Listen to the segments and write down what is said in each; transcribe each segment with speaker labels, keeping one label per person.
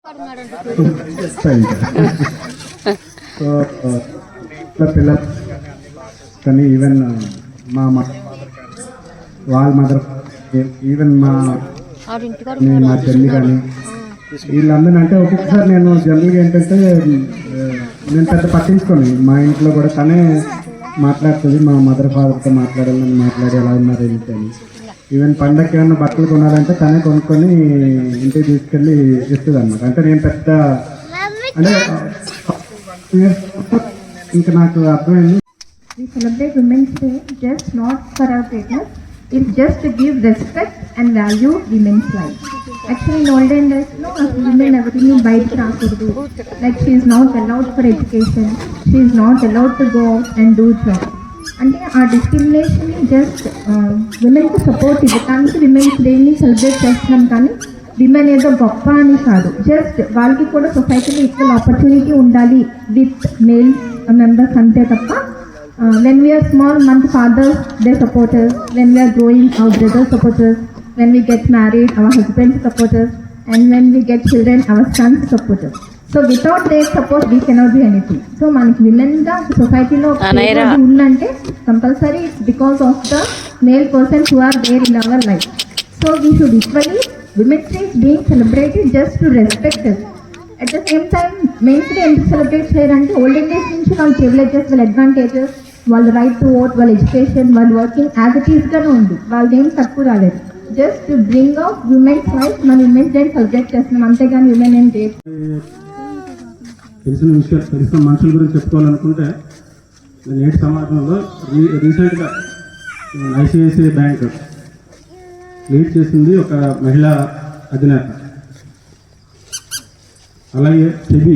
Speaker 1: So పిల్లలు కానీ even మా వాళ్ళ మదర్ ఈవెన్ మా చెల్లి కానీ వీళ్ళందరూ అంటే ఒక్కొక్కసారి నేను జనరల్గా ఏంటంటే నేను పెద్ద పట్టించుకోను. మా ఇంట్లో కూడా తనే మాట్లాడుతుంది, మా మదర్ ఫాదర్తో మాట్లాడాలని మాట్లాడి ఎలా ఉన్నారు ఏంటి అని. ఈవెన్ పండగకి ఏమన్నా బట్టలు కొనాలంటే తనే కొనుక్కొని ఇంటికి తీసుకెళ్ళి ఇస్తుంది అనమాట. అంటే నేను పెద్ద అంటే ఇంకా నాకు అర్థమైంది.
Speaker 2: We celebrate Women's Day just not for our greatness, it's just to give respect and value women's life. Actually, in olden days, no, women everything bite rakudu. Like she is not allowed for education, she is not allowed to go out and do job. అంటే ఆ discrimination just విమెన్కి support ఇవ్వడానికి women's డేని celebrate చేస్తున్నాం, కానీ women ఏదో గొప్ప అని కాదు. జస్ట్ వాళ్ళకి కూడా సొసైటీలో ఈక్వల్ ఆపర్చునిటీ ఉండాలి విత్ మేల్ మెంబర్స్ అంతే తప్ప. when we are small, month fathers they support us, when we are growing our brothers support us, when we get married our husbands support us, and when we get children our sons support us. So without their support we cannot do anything. So manaki women ga society lo unnante compulsory it's because of the male persons who are there in our life. So we should equally, women's day is being celebrated just to respect us. At the same time men's day ఎందుకు celebrate చేయాలంటే olden days నుంచి వాళ్ళ privileges, వాళ్ళ advantages, వాళ్ళ right to vote, వాళ్ళ education, వాళ్ళ working as it ఈస్గానే ఉంది. వాళ్ళదేం తక్కువ రాలేదు. Just to bring out women's right మన విమెన్స్ డే సెలబ్రేట్ చేస్తున్నాం, అంతేగాని విమెన్ ఏం డే.
Speaker 1: తెలిసిన విషయాలు తెలిసిన మనుషుల గురించి చెప్పుకోవాలనుకుంటే నేటి సమాజంలో రీసెంట్గా ఐసిఐసిఐ బ్యాంక్ లీడ్ చేసింది ఒక మహిళా అధినేత. అలాగే సెబీ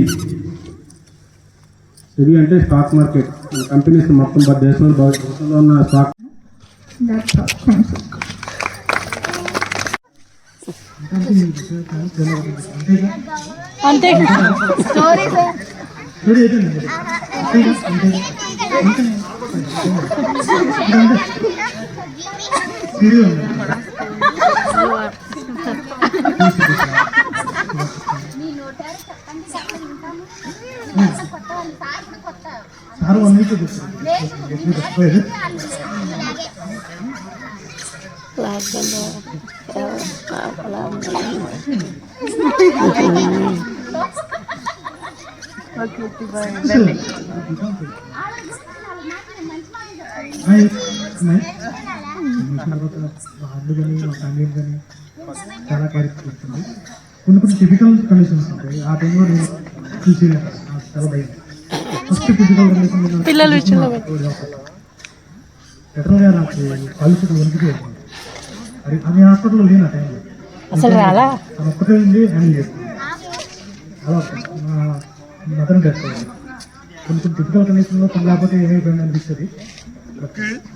Speaker 1: అంటే స్టాక్ మార్కెట్ కంపెనీస్ మొత్తం దేశంలో ఉన్న స్టాక్.
Speaker 2: అంతే
Speaker 1: చాలా క్యారెక్టర్ ఇస్తుంది. కొన్ని టిపికల్ కండిషన్స్ ఉంటాయి. ఆ టైంలో నేను చూసి చాలా భయం. ఫస్ట్ టిపికల్ కండిషన్ పెట్రోల్ నాకు కాలుష్యం వణికితే అది అది హాస్పిటల్లో లేని ఆ టైంలో అసలు రాలా అది ఒక్కటే ఉంది హ్యాండిల్ చేస్తుంది. అలా మదన్ పెట్టుకోవాలి. కొన్ని టిపికల్ కండిషన్లో పని లేకపోతే ఏమైపోయింది అనిపిస్తుంది.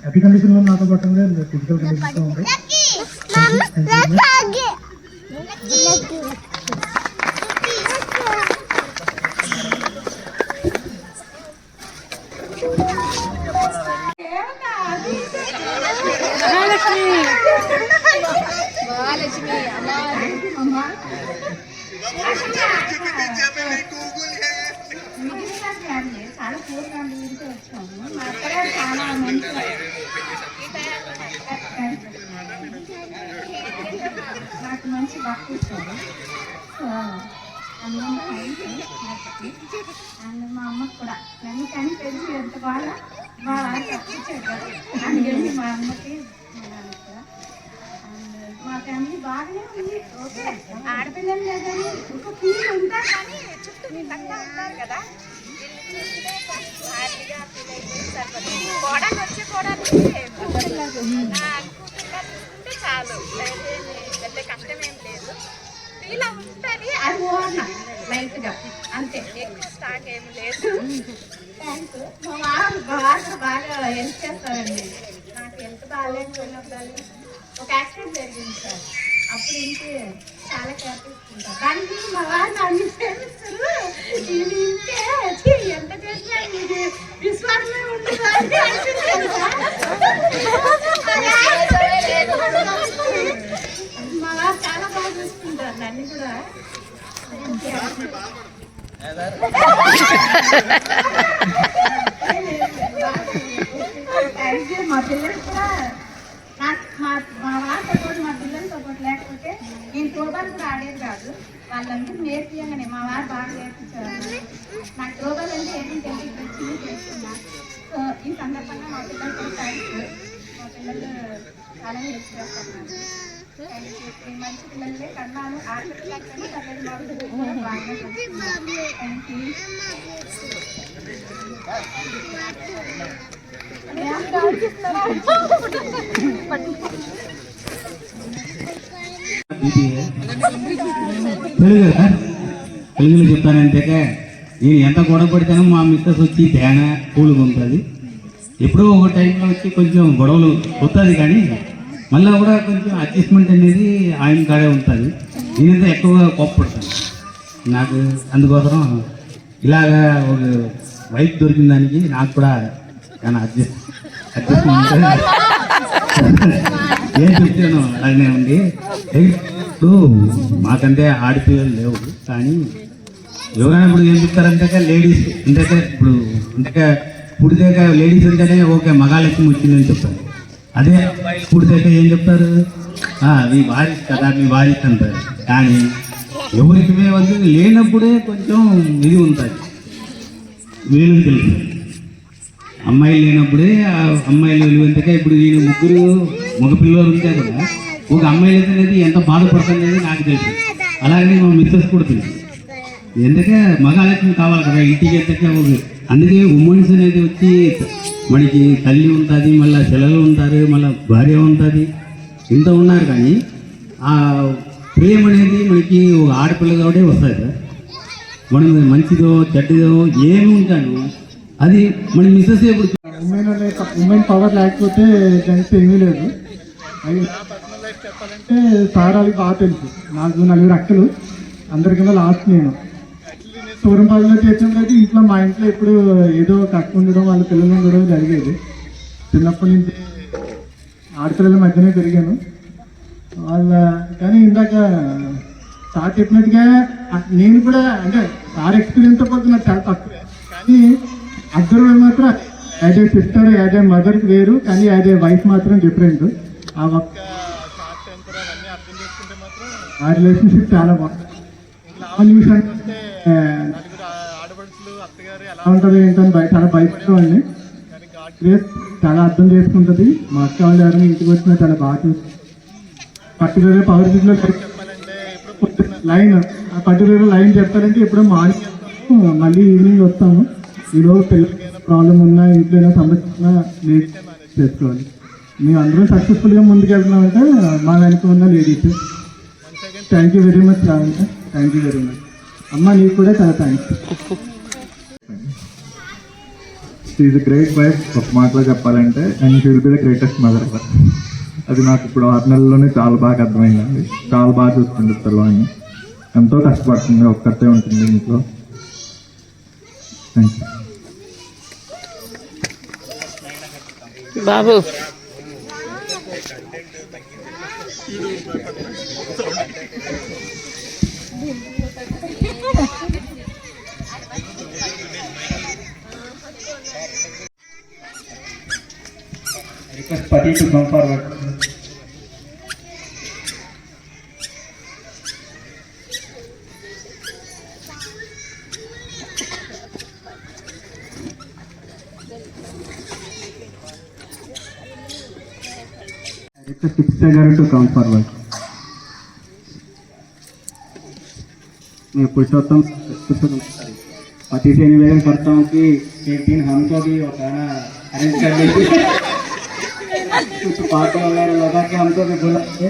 Speaker 1: హ్యాపీ కండిషన్లో నాతో పాటు టిపికల్ కండిషన్లో ఉంటాయి.
Speaker 2: చాలా పూర్గా వచ్చాము. మా అక్కడ చాలా మంచి నాకు మంచి భక్తి ఇచ్చారు. సో అండ్ మా అమ్మకు కూడా ఎందుకని తెలిసి ఎంత బాగా మా ఇచ్చారు. అందుకని మా అమ్మకి అండ్ మా ఫ్యామిలీ బాగానే ఉంది. ఓకే ఆడపిల్లలు లేదని ఒక ఫీల్ ఉంటారు, కానీ చుట్టూ ఉంటారు కదా, హ్యాపీగా ఫీల్ అయిపోయి కోడలు వచ్చే అనుకుంటే చాలు, పెద్ద కష్టం ఏం లేదు. ఇలా ఉంటుంది అది ఓర్న లైట్గా అంతే, ఎక్కువ స్టాక్ ఏమి లేదు. థ్యాంక్స్. మా వారు బాగా హెల్ప్ చేస్తారండి. నాకు హెల్త్ బాగాలేకపోయినప్పుడు ఒక యాక్సిడెంట్ జరిగింది సార్, అప్పుడు ఇంటి చాలా కేర్ తీసుకుంటారు. దానికి మా వారు అన్ని ప్రేమిస్తారు. ఇది ఇంటే ఎంత చేసినా ఇది విశ్వాసమే ఉంటుంది. మా వారు చాలా బాగా చూసుకుంటారు నన్ను కూడా. మా పిల్లలు కూడా మా వారి సపోర్ట్ మా పిల్లల సపోర్ట్ లేకపోతే నేను త్రోబాల్ కూడా ఆడేది కాదు. వాళ్ళందరూ నేర్పియంగానే మా వారు బాగా నేర్పించారు. నాకు త్రోబాల్ అంటే ఏంటంటే వచ్చింది చేస్తున్నా. సో ఈ సందర్భంగా మా పిల్లలు కూడా థ్యాంక్స్. మా పిల్లలు చాలా హెల్ప్ చేస్తున్నారు. మంచి పిల్లలే కన్నాను ఆడపిల్లలు మా పిల్లలు కూడా బాగా థ్యాంక్ యూ.
Speaker 3: తెలుగులో చెప్తానంటే నేను ఎంత గొడవ పడితేనో మా మిస్సెస్ వచ్చి తేన కూలుగా ఉంటుంది. ఎప్పుడో ఒక టైంలో వచ్చి కొంచెం గొడవలు వస్తుంది, కానీ మళ్ళీ కూడా కొంచెం అడ్జస్ట్మెంట్ అనేది ఆయన కాడే ఉంటుంది. నేనైతే ఎక్కువగా కోప్పడతాను. నాకు అందుకోసం ఇలాగా ఒక వైఫ్ దొరికిన దానికి నాకు కూడా కానీ అడ్జస్ట్మెంట్ ఏం చెప్తాను అలాగనే ఉంది. ఇప్పుడు మాకంటే ఆడపిల్లలు లేవు, కానీ ఎవరైనా ఇప్పుడు ఏం చెప్తారంటే లేడీస్ అంటే ఇప్పుడు అంటే పుడితే లేడీస్ అంటేనే ఓకే మగాలక్ష్మి వచ్చిందని చెప్తారు. అదే పుడితే ఏం చెప్తారు, మీ వారిస్ కదా మీ వారిస్ అంటారు. కానీ ఎవరికి వాళ్ళు లేనప్పుడే కొంచెం ఇది ఉంటుంది, వీళ్ళకి తెలుసు. అమ్మాయిలు లేనప్పుడే అమ్మాయిలు విలువంతగా ఇప్పుడు వీళ్ళు ముగ్గురు మగపిల్లలు ఉంటే కూడా ఒక అమ్మాయిలు అనేది ఎంత బాధపడుతుందనేది నాకు తెలుసు. అలాగే మా మిస్సెస్ కూడా తెలుసు. ఎందుకే మగాలక్ష్మి కావాలి కదా ఇంటికి ఎంతకే. అందుకే ఉమెన్స్ అనేది వచ్చి మనకి తల్లి ఉంటుంది, మళ్ళీ పిల్లలు ఉంటారు, మళ్ళీ భార్య ఉంటుంది, ఇంత ఉన్నారు. కానీ ఆ ప్రేమ అనేది మనకి ఒక ఆడపిల్ల కాబట్టి వస్తుంది సార్. మనం మంచిదో చెడ్డదో ఏమి ఉంటాను అది మన మిస్సెస్. ఇప్పుడు
Speaker 1: ఉమెన్ పవర్ లేకపోతే జెంట్స్ ఏమీ లేదు. చెప్పాలంటే సార్ వాళ్ళకి బాగా తెలుసు. నాకు 4 అక్కలు, అందరికన్నా లాస్ట్ నేను. సూరంపాడులో చేసినప్పుడు ఇంట్లో మా ఇంట్లో ఎప్పుడు ఏదో ఒక అక్క ఉండడం, వాళ్ళ పిల్లలు ఉండడం జరిగేది. చిన్నప్పటి నుంచి ఆడపిల్లల మధ్యనే పెరిగాను వాళ్ళ. కానీ ఇందాక సార్ చెప్పినట్టుగా నేను కూడా అంటే సార్ ఎక్స్పీరియన్స్తో పాటు నాకు చాలా తక్కువ. కానీ అబ్జర్వ్ మాత్రం as a sister as a మదర్కి వేరు, కానీ యాజ్ ఏ వైఫ్ మాత్రం డిఫరెంట్. ఆ ఒక్క అర్థం చేసుకుంటే మాత్రం ఆ రిలేషన్షిప్ చాలా బాగుంటుంది. ఎలా ఉంటుంది ఏంటని చాలా భయపడేవాడిని. చాలా అర్థం చేసుకుంటుంది. మా అక్క వాళ్ళు ఎవరైనా ఇంటికి వచ్చినా చాలా బాగా చూస్తుంది. పర్టికులర్గా పవర్ బిజ్లో లైన్ పర్టికులర్గా లైన్ చెప్పాలంటే ఎప్పుడో మార్నింగ్ మళ్ళీ ఈవినింగ్ వస్తాము. ఈరోజు పిల్లలకి ఏదైనా ప్రాబ్లం ఉన్నా, ఇంట్లో ఏదైనా సమస్య ఉన్నా లేడీస్ చేసుకోవాలి. మేము అందరం సక్సెస్ఫుల్గా ముందుకెళ్తున్నామంటే మా వెనక ఉన్న ladies. Thank you very much రావంట. థ్యాంక్ యూ వెరీ మచ్ అమ్మ, నీకు కూడా చాలా thanks.
Speaker 4: She is great wife ఒక మాటలో చెప్పాలంటే, and she will be the greatest mother ever. అది నాకు ఇప్పుడు 6 నెలల్లోనే చాలా బాగా అర్థమైందండి. చాలా బాగా చూసుకుంటుంది పిల్లవాడిని, ఎంతో కష్టపడుతుంది, ఒక్కటే ఉంటుంది ఇంట్లో. Thank you
Speaker 5: Babu.
Speaker 1: request Pati to come forward. Request Sipsa garu to come forward. मैं पुरुषोत्तम पति से निवेदन करता हूँ कि एक दिन हमको भी वो खाना अरेंज कर लीजिए. कुछ पार्टी वगैरह लगा के हमको भी बुलाइए.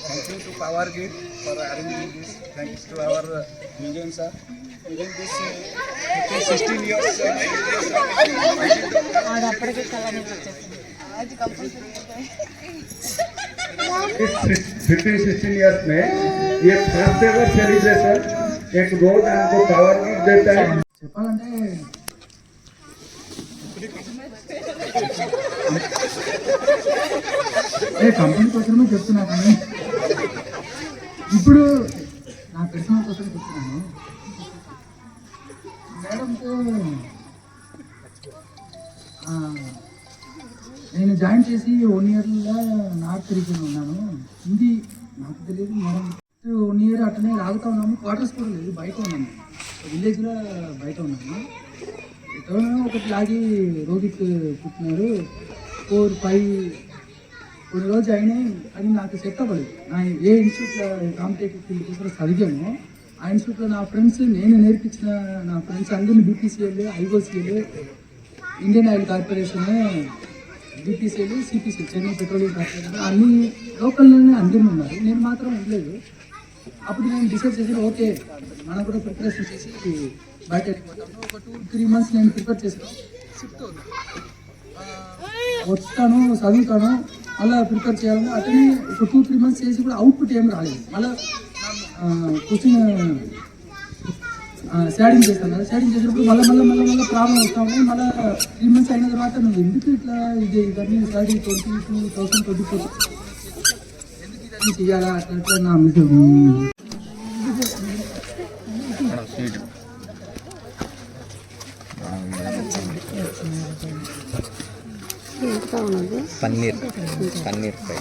Speaker 6: Thank you to Power Grid for arranging this. Thanks to our Vivian sir. Within this 16 years, 15-16 years में ये फर्स्ट एवर सेलिब्रेशन एक रोज हमको पावर गिफ्ट देता है.
Speaker 1: చెప్పాలంటే
Speaker 6: కంపెనీ కోసమే చెప్తున్నా కానీ ఇప్పుడు నా పర్సనల్ కోసం చెప్తున్నాను. మేడంతో నేను జాయిన్ చేసి 1 ఇయర్లో నార్త్ రీజన్ ఉన్నాను. హిందీ నాకు తెలియదు మేడం. 1 ఇయర్ అట్లనే ఆగుతూ ఉన్నాము. క్వార్టర్స్ కూడా లేదు, బయట ఉన్నాము, విలేజ్లో బయట ఉన్నాము. ఎక్కడో ఒకటి లాగి రోగికి పుట్టినారు. 4-5 కొన్ని రోజు అయినాయి. అది నాకు సెట్ అవ్వలేదు. నా ఏ ఇన్స్టిట్యూట్లో కాంపిటేటివ్ ఫీల్డ్ కోసం చదివాను, ఆ ఇన్స్టిట్యూట్లో నా ఫ్రెండ్స్, నేను నేర్పించిన నా ఫ్రెండ్స్ అందరినీ BPCL, IOCL, Indian oil corporation, BPCL, CPCL, Chennai petroleum corporation, అన్ని లోకల్లోనే అందరినీ ఉన్నారు. నేను మాత్రం ఉండలేదు. అప్పుడు నేను డిసైడ్ చేశాను, ఓకే మనం కూడా ప్రిపరేషన్ చేసి బయట వెళ్ళిపోతాము. ఒక 2-3 months నేను ప్రిపేర్ చేశాను. షిఫ్ట్ వస్తాను, చదువుతాను, మళ్ళీ ప్రిపేర్ చేయాలని అతని ఒక 2-3 months చేసి కూడా అవుట్పుట్ ఏం రాలేదు. మళ్ళీ క్వశ్చన్ షేడింగ్ చేస్తాను కదా, షేడింగ్ చేసినప్పుడు మళ్ళీ ప్రాబ్లం వస్తూ ఉన్నాయి. మళ్ళీ 3 months అయిన తర్వాత నువ్వు ఎందుకు ఇట్లా ఇవన్నీ షేడింగ్ 2024 ఎందుకు ఇవన్నీ చేయాలా అట్లా నా మిషన్
Speaker 5: పన్నీర్ ఫ్రై.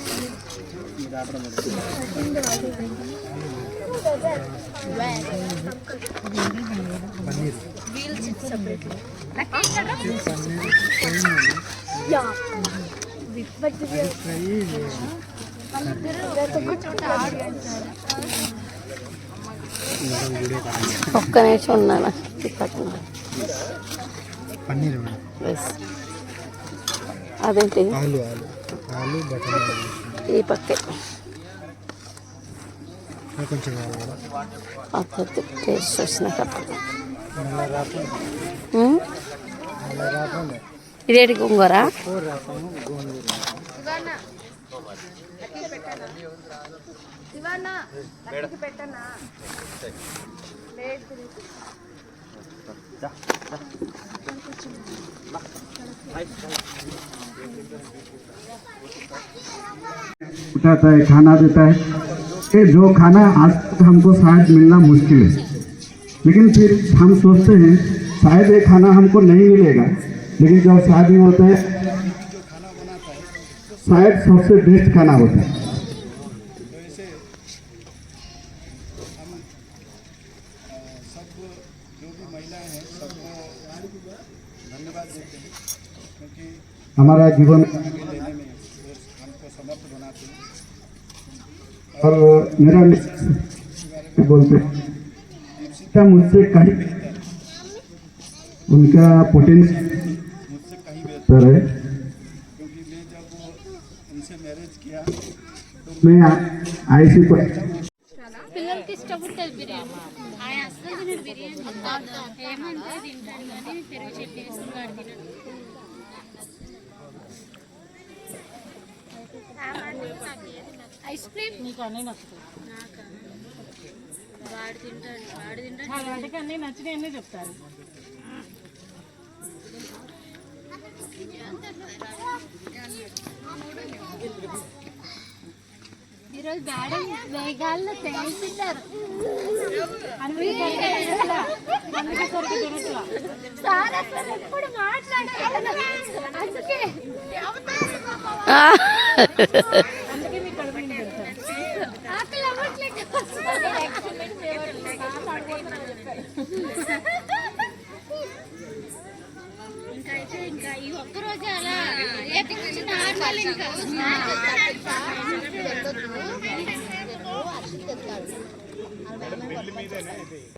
Speaker 7: ఒక్క నిమిషం ఉన్నాను.
Speaker 5: పన్నీర్
Speaker 7: అదేంటి
Speaker 5: ఆలు బటర్
Speaker 7: ఈ పక్కే
Speaker 5: కొంచెం
Speaker 7: అద్దె టేస్ట్ వచ్చినాక ఇదేంటి గోంగూర?
Speaker 1: उठाता है, खाना देता है। ये जो खाना आज तक हमको शायद मिलना मुश्किल है, लेकिन फिर हम सोचते हैं शायद ये खाना हमको नहीं मिलेगा, लेकिन जब शादी होता है शायद सबसे बेस्ट खाना होता है।
Speaker 6: सब जो भी महिलाएं हैं सबको धन्यवाद देते हैं, क्योंकि
Speaker 1: हमारा जीवन
Speaker 6: लेने में हमको समर्थ बनाते हैं।
Speaker 1: और मेरा बोलते मुझसे कहीं उनका पोटेंशियल
Speaker 6: मुझसे कहीं बेहतर
Speaker 1: है,
Speaker 6: क्योंकि मैं जब उनसे मैरिज किया
Speaker 1: मैं IC पर
Speaker 8: పిల్లలకి ఇష్టం ఉంటుంది బిర్యానీ. ఆయన అసలు తినడు బిర్యానీ. ఏమంటే తింటాడు కానీ పెరుగు చట్నీ వేసుకున్నాడు తినడు. ఐస్ క్రీమ్ నీకు అన్నీ నచ్చుతాయి. వాడు తింటాడు వాటికి అన్నీ నచ్చినాయి అన్నీ చెప్తారు. ఈరోజు మేడం వేగాల్లో తేల్చుతారు. సార్ అసలు ఎప్పుడు మాట్లాడారు, అందుకే ఆకలి అవ్వట్లేదు. ఇంకా ఈ ఒక్కరోజు అలా ఎటు నుంచి నాటాలి. ఇంకా